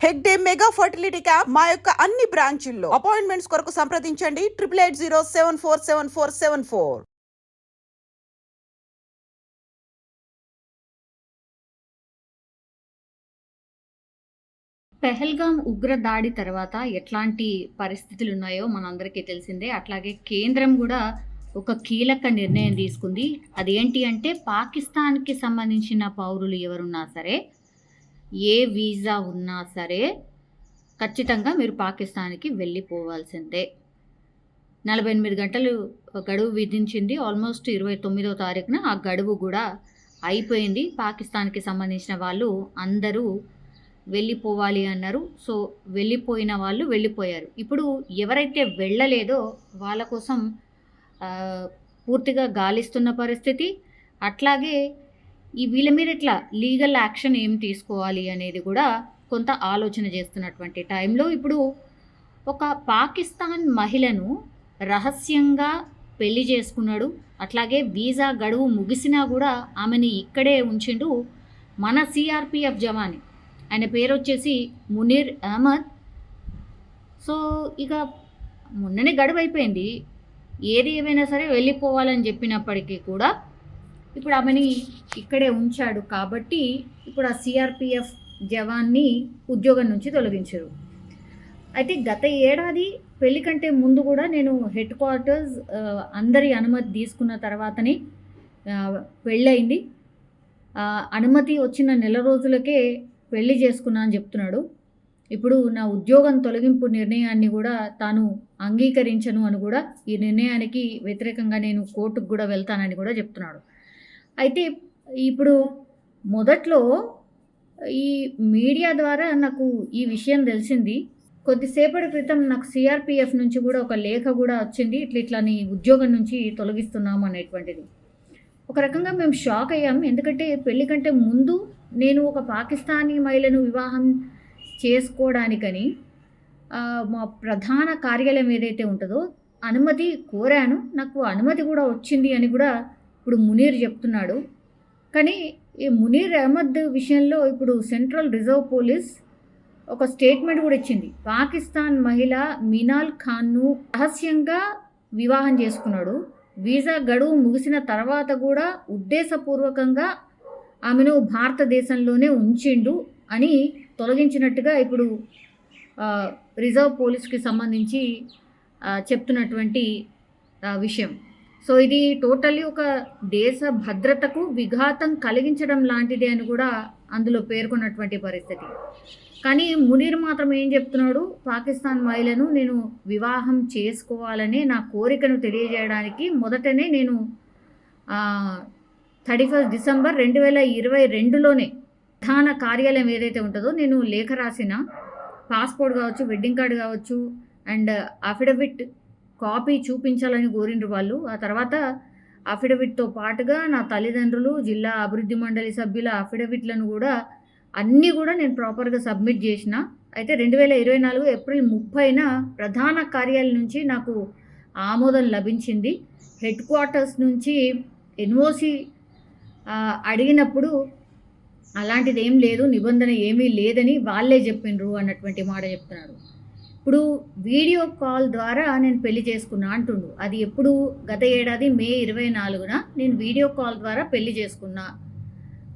Hegde mega fertility camp మా యొక్క అన్ని బ్రాంచుల్లో. అపాయింట్మెంట్స్ కొరకు సంప్రదించండి 8880747474. పెహల్గాం ఉగ్ర దాడి తర్వాత ఎట్లాంటి పరిస్థితులు ఉన్నాయో మనందరికీ తెలిసిందే. అట్లాగే కేంద్రం కూడా ఒక కీలక నిర్ణయం తీసుకుంది. అదేంటి అంటే పాకిస్తాన్కి సంబంధించిన పౌరులు ఎవరున్నా సరే, ఏ వీసా ఉన్నా సరే ఖచ్చితంగా మీరు పాకిస్తాన్కి వెళ్ళిపోవాల్సిందే. 48 గంటలు గడువు విధించింది. ఆల్మోస్ట్ 29వ తారీఖున ఆ గడువు కూడా అయిపోయింది. పాకిస్తాన్కి సంబంధించిన వాళ్ళు అందరూ వెళ్ళిపోవాలి అన్నారు. సో వెళ్ళిపోయిన వాళ్ళు వెళ్ళిపోయారు. ఇప్పుడు ఎవరైతే వెళ్ళలేదో వాళ్ళ కోసం పూర్తిగా గాలిస్తున్న పరిస్థితి. అట్లాగే వీళ్ళ మీద ఇట్లా లీగల్ యాక్షన్ ఏం తీసుకోవాలి అనేది కూడా కొంత ఆలోచన చేస్తున్నటువంటి టైంలో ఇప్పుడు ఒక పాకిస్తాన్ మహిళను రహస్యంగా పెళ్లి చేసుకున్నాడు. అట్లాగే వీసా గడువు ముగిసినా కూడా ఆమెని ఇక్కడే ఉంచిండు మన సిఆర్పిఎఫ్ జవాని. ఆయన పేరు వచ్చేసి మునీర్ అహ్మద్. సో ఇక మొన్ననే గడువు అయిపోయింది. ఏది ఏమైనా సరే వెళ్ళిపోవాలని చెప్పినప్పటికీ కూడా ఇప్పుడు ఆమెని ఇక్కడే ఉంచాడు. కాబట్టి ఇప్పుడు ఆ సిఆర్పిఎఫ్ జవాన్ని ఉద్యోగం నుంచి తొలగించారు. అయితే గత ఏడాది పెళ్లి కంటే ముందు కూడా నేను హెడ్ క్వార్టర్స్ అందరి అనుమతి తీసుకున్న తర్వాతనే పెళ్ళయింది. అనుమతి వచ్చిన నెల రోజులకే పెళ్లి చేసుకున్నా అని చెప్తున్నాడు. ఇప్పుడు నా ఉద్యోగం తొలగింపు నిర్ణయాన్ని కూడా తాను అంగీకరించను అని కూడా, ఈ నిర్ణయానికి వ్యతిరేకంగా నేను కోర్టుకు కూడా వెళ్తానని కూడా చెప్తున్నాడు. అయితే ఇప్పుడు మొదట్లో ఈ మీడియా ద్వారా నాకు ఈ విషయం తెలిసింది. కొద్దిసేపటి క్రితం నాకు సిఆర్పిఎఫ్ నుంచి కూడా ఒక లేఖ కూడా వచ్చింది, ఇట్లా నీ ఉద్యోగం నుంచి తొలగిస్తున్నాము అనేటువంటిది. ఒక రకంగా మేము షాక్ అయ్యాం. ఎందుకంటే పెళ్లి కంటే ముందు నేను ఒక పాకిస్తానీ మహిళను వివాహం చేసుకోవడానికని మా ప్రధాన కార్యాలయం ఏదైతే ఉంటుందో అనుమతి కోరాను. నాకు అనుమతి కూడా వచ్చింది అని కూడా ఇప్పుడు మునీర్ చెప్తున్నాడు. కానీ ఈ మునీర్ అహ్మద్ విషయంలో ఇప్పుడు సెంట్రల్ రిజర్వ్ పోలీస్ ఒక స్టేట్మెంట్ కూడా ఇచ్చింది. పాకిస్తాన్ మహిళ మినాల్ ఖాన్ను రహస్యంగా వివాహం చేసుకున్నాడు. వీసా గడువు ముగిసిన తర్వాత కూడా ఉద్దేశపూర్వకంగా ఆమెను భారతదేశంలోనే ఉంచిండు అని తొలగించినట్టుగా ఇప్పుడు రిజర్వ్ పోలీస్కి సంబంధించి చెప్తున్నటువంటి విషయం. సో ఇది టోటల్లీ ఒక దేశ భద్రతకు విఘాతం కలిగించడం లాంటిది అని కూడా అందులో పేర్కొన్నటువంటి పరిస్థితి. కానీ మునీర్ మాత్రం ఏం చెప్తున్నాడు, పాకిస్తాన్ మహిళను నేను వివాహం చేసుకోవాలనే నా కోరికను తెలియజేయడానికి మొదటనే నేను 31 డిసెంబర్ 2022లోనే ప్రధాన కార్యాలయం ఏదైతే ఉంటుందో నేను లేఖ రాసిన, పాస్పోర్ట్ కావచ్చు, వెడ్డింగ్ కార్డు కావచ్చు అండ్ అఫిడవిట్ కాపీ చూపించాలని కోరిండ్రు వాళ్ళు. ఆ తర్వాత అఫిడవిట్తో పాటుగా నా తల్లిదండ్రులు, జిల్లా అభివృద్ధి మండలి సభ్యుల అఫిడవిట్లను కూడా అన్నీ కూడా నేను ప్రాపర్గా సబ్మిట్ చేసిన. అయితే 2024 ఏప్రిల్ 30న ప్రధాన కార్యాలయం నుంచి నాకు ఆమోదం లభించింది. హెడ్ క్వార్టర్స్ నుంచి ఎన్ఓసి అడిగినప్పుడు అలాంటిది ఏం లేదు, నిబంధన ఏమీ లేదని వాళ్ళే చెప్పిండ్రు అన్నటువంటి మాట చెప్తున్నారు. ఇప్పుడు వీడియో కాల్ ద్వారా నేను పెళ్లి చేసుకున్నా అంటుండు. అది ఎప్పుడు? గత ఏడాది మే 24న నేను వీడియో కాల్ ద్వారా పెళ్లి చేసుకున్నా.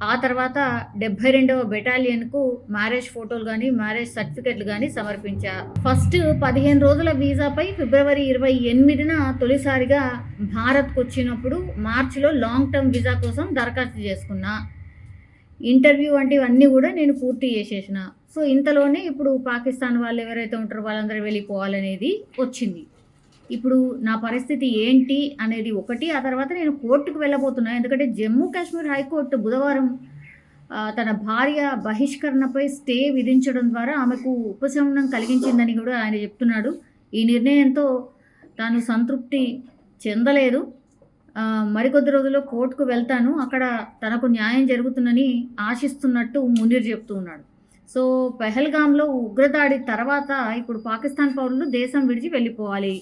ఆ తర్వాత 72వ బెటాలియన్కు మ్యారేజ్ ఫోటోలు కానీ మ్యారేజ్ సర్టిఫికెట్లు కానీ సమర్పించా. ఫస్ట్ 15 రోజుల వీసాపై ఫిబ్రవరి 28న తొలిసారిగా భారత్కు వచ్చినప్పుడు మార్చిలో లాంగ్ టర్మ్ వీసా కోసం దరఖాస్తు చేసుకున్నా. ఇంటర్వ్యూ వంటివన్నీ కూడా నేను పూర్తి చేసేసిన. సో ఇంతలోనే ఇప్పుడు పాకిస్తాన్ వాళ్ళు ఎవరైతే ఉంటారో వాళ్ళందరూ వెళ్ళిపోవాలనేది వచ్చింది. ఇప్పుడు నా పరిస్థితి ఏంటి అనేది ఒకటి. ఆ తర్వాత నేను కోర్టుకు వెళ్ళబోతున్నా. ఎందుకంటే జమ్మూ కాశ్మీర్ హైకోర్టు బుధవారం తన భార్య బహిష్కరణపై స్టే విధించడం ద్వారా ఆమెకు ఉపశమనం కలిగించిందని కూడా ఆయన చెప్తున్నాడు. ఈ నిర్ణయంతో తాను సంతృప్తి చెందలేదు. మరికొద్ది రోజుల్లో కోర్టుకు వెళ్తాను, అక్కడ తనకు న్యాయం జరుగుతుందని ఆశిస్తున్నట్టు మునీర్ చెప్తూ ఉన్నాడు. సో పెహల్గాంలో ఉగ్రదాడి తర్వాత ఇప్పుడు పాకిస్తాన్ పౌరులు దేశం విడిచి వెళ్ళిపోవాలి.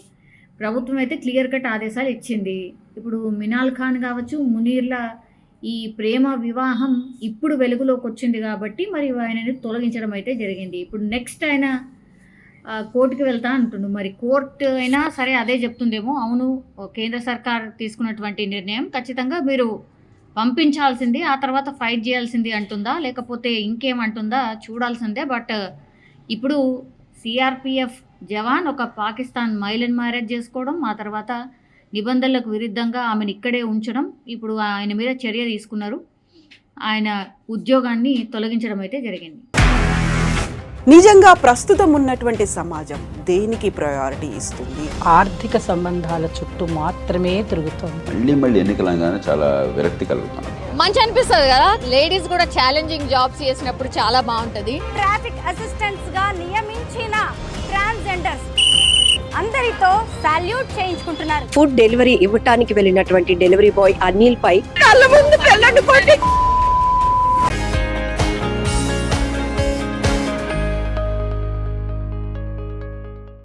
ప్రభుత్వం అయితే క్లియర్ కట్ ఆదేశాలు ఇచ్చింది. ఇప్పుడు మినాల్ ఖాన్ కావచ్చు, మునీర్ల ఈ ప్రేమ వివాహం ఇప్పుడు వెలుగులోకి వచ్చింది కాబట్టి మరి ఆయనని తొలగించడం అయితే జరిగింది. ఇప్పుడు నెక్స్ట్ ఆయన కోర్టుకి వెళ్తా అంటుండు. మరి కోర్టు అయినా సరే అదే చెప్తుందేమో, అవును కేంద్ర సర్కార్ తీసుకున్నటువంటి నిర్ణయం ఖచ్చితంగా మీరు పంపించాల్సింది, ఆ తర్వాత ఫైట్ చేయాల్సింది అంటుందా, లేకపోతే ఇంకేమంటుందా చూడాల్సిందే. బట్ ఇప్పుడు సిఆర్పిఎఫ్ జవాన్ ఒక పాకిస్తాన్ మహిళను మ్యారేజ్ చేసుకోవడం, ఆ తర్వాత నిబంధనలకు విరుద్ధంగా ఆమెను ఇక్కడే ఉంచడం, ఇప్పుడు ఆయన మీద చర్య తీసుకున్నారు. ఆయన ఉద్యోగాన్ని తొలగించడం అయితే జరిగింది. నిజంగా ప్రస్తుతం ఉన్నటువంటి సమాజం దేనికి ప్రయారిటీ ఇస్తుంది? ఆర్థిక సంబంధాల చుట్టూ మాత్రమే తిరుగుతోంది. మళ్ళీ ఎన్నికలంగానే చాలా విరక్తి కలుగుతున్నాం. మంచి అనిపిస్తుంది కదా, లేడీస్ కూడా ఛాలెంజింగ్ జాబ్స్ చేసినప్పుడు చాలా బాగుంటది. ట్రాఫిక్ అసిస్టెంట్స్ గా నియమించిన ట్రాన్స్జెండర్స్ అందరితో సాల్యూట్ చేయించుకుంటున్నారు. ఫుడ్ డెలివరీ ఇవ్వటానికి వెళ్ళినటువంటి డెలివరీ బాయ్ అనిల్ పై కళ్ళ ముందు పెళ్ళండి